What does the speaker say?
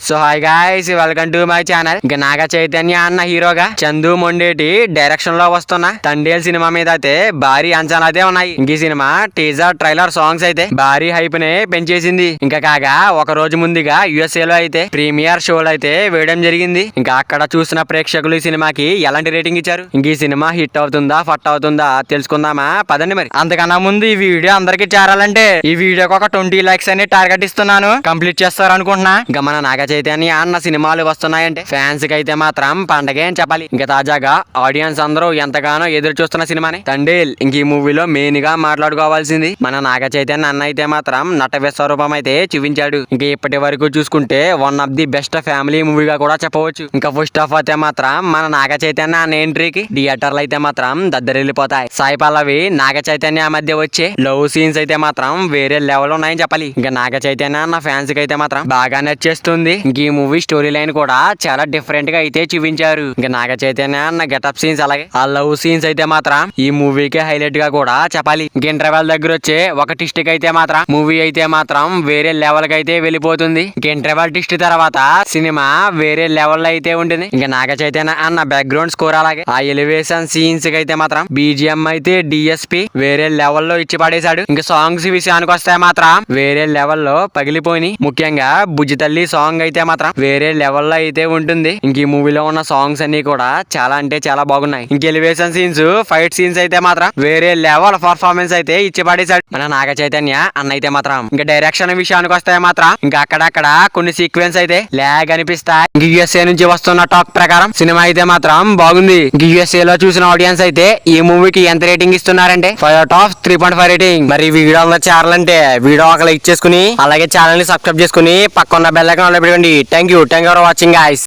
So hi guys, welcome to my channel. ఇంకా నాగ చైతన్య అన్న హీరోగా చందు మొండేటి డైరెక్షన్ లో వస్తున్న తండేల్ సినిమా మీద అయితే భారీ అంచనాలు అయితే ఉన్నాయి. ఇంక ఈ సినిమా టీజర్ ట్రైలర్ సాంగ్స్ అయితే భారీ హైప్ నే పెంచేసింది. ఇంకా కాగా ఒక రోజు ముందుగా USA లో అయితే ప్రీమియర్ షోలు అయితే వేయడం జరిగింది. ఇంకా అక్కడ చూసిన ప్రేక్షకులు ఈ సినిమాకి ఎలాంటి రేటింగ్ ఇచ్చారు, ఇంక ఈ సినిమా హిట్ అవుతుందా ఫట్ అవుతుందా తెలుసుకుందామా పదండి. మరి అంతకన్నా ముందు ఈ వీడియో అందరికి చేరాలంటే ఈ వీడియోకి ఒక 20 లైక్స్ అని టార్గెట్ ఇస్తున్నాను. కంప్లీట్ చేస్తారు అనుకుంటున్నా. ఇంకా మన నాగ చైతన్య అన్న సినిమాలు వస్తున్నాయంటే ఫ్యాన్స్ కి అయితే మాత్రం పండగే అని చెప్పాలి. ఇంకా తాజాగా ఆడియన్స్ అందరూ ఎంతగానో ఎదురు చూస్తున్న సినిమాని తండేల్. ఇంక ఈ మూవీలో మెయిన్ గా మాట్లాడుకోవాల్సింది మన నాగ చైతన్య అన్న అయితే మాత్రం నట విశ్వరూపం అయితే చూపించాడు. ఇంకా ఇప్పటి వరకు చూసుకుంటే one of the best family మూవీగా కూడా చెప్పవచ్చు. ఇంకా ఫస్ట్ ఆఫ్ అయితే మాత్రం మన నాగ చైతన్య అన్న ఎంట్రీకి థియేటర్లు అయితే మాత్రం దద్దరిల్లిపోతాయి. సాయి పల్లవి నాగ చైతన్య మధ్య వచ్చే లవ్ సీన్స్ అయితే మాత్రం వేరే లెవెల్ ఉన్నాయని చెప్పాలి. ఇంకా నాగ చైతన్య అన్న ఫ్యాన్స్ కి అయితే మాత్రం బాగా నచ్చేస్తుంది. ఇంక ఈ మూవీ స్టోరీ లైన్ కూడా చాలా డిఫరెంట్ గా అయితే చూపించారు. ఇంకా నాగ చైతన్య అన్న గెటప్ సీన్స్ అలాగే ఆ లవ్ సీన్స్ అయితే మాత్రం ఈ మూవీకి హైలైట్ గా కూడా చెప్పాలి. ఇంక ఇంటర్వెల్ దగ్గర వచ్చే ఒక టిస్ట్ కి అయితే మాత్రం మూవీ అయితే మాత్రం వేరే లెవెల్ కి అయితే వెళ్ళిపోతుంది. ఇంక ఇంటర్వెల్ టిస్ట్ తర్వాత సినిమా వేరే లెవెల్ లో అయితే ఉంటుంది. ఇంకా నాగ చైతన్య అన్న బ్యాక్గ్రౌండ్ స్కోర్ అలాగే ఆ ఎలివేషన్ సీన్స్ కి అయితే మాత్రం BGM అయితే DSP వేరే లెవెల్లో ఇచ్చి పడేశాడు. ఇంకా సాంగ్స్ విషయానికి వస్తే మాత్రం వేరే లెవెల్లో పగిలిపోయి ముఖ్యంగా బుజ్జి తల్లి సాంగ్ అయితే మాత్రం వేరే లెవెల్లో అయితే ఉంటుంది. ఇంక ఈ మూవీలో ఉన్న సాంగ్స్ అన్ని కూడా చాలా అంటే చాలా బాగున్నాయి. ఇంక ఎలివేషన్ సీన్స్ ఫైట్ సీన్స్ అయితే మాత్రం వేరే లెవెల్ పర్ఫార్మెన్స్ అయితే ఇచ్చి పడేశాడు మన నాగ చైతన్య అన్న అయితే మాత్రం. ఇంకా డైరెక్షన్ విషయానికి వస్తే మాత్రం ఇంకా అక్కడక్కడ కొన్ని సీక్వెన్స్ అయితే లాగ్ అనిపిస్తాయి. ఇంక USA నుంచి వస్తున్న టాక్ ప్రకారం సినిమా అయితే మాత్రం బాగుంది. ఇంక USA లో చూసిన ఆడియన్స్ అయితే ఈ మూవీకి ఎంత రేటింగ్ ఇస్తున్నారంటే 5/3.5 రేటింగ్. మరి వీడియో చేరాలంటే వీడియో ఒక లైక్ చేసుకుని అలాగే ఛానల్ ని సబ్స్క్రైబ్ చేసుకుని పక్కన బెల్ ఐకాన్ ఆన్ లో పెట్టుకోండి. Thank you for watching guys.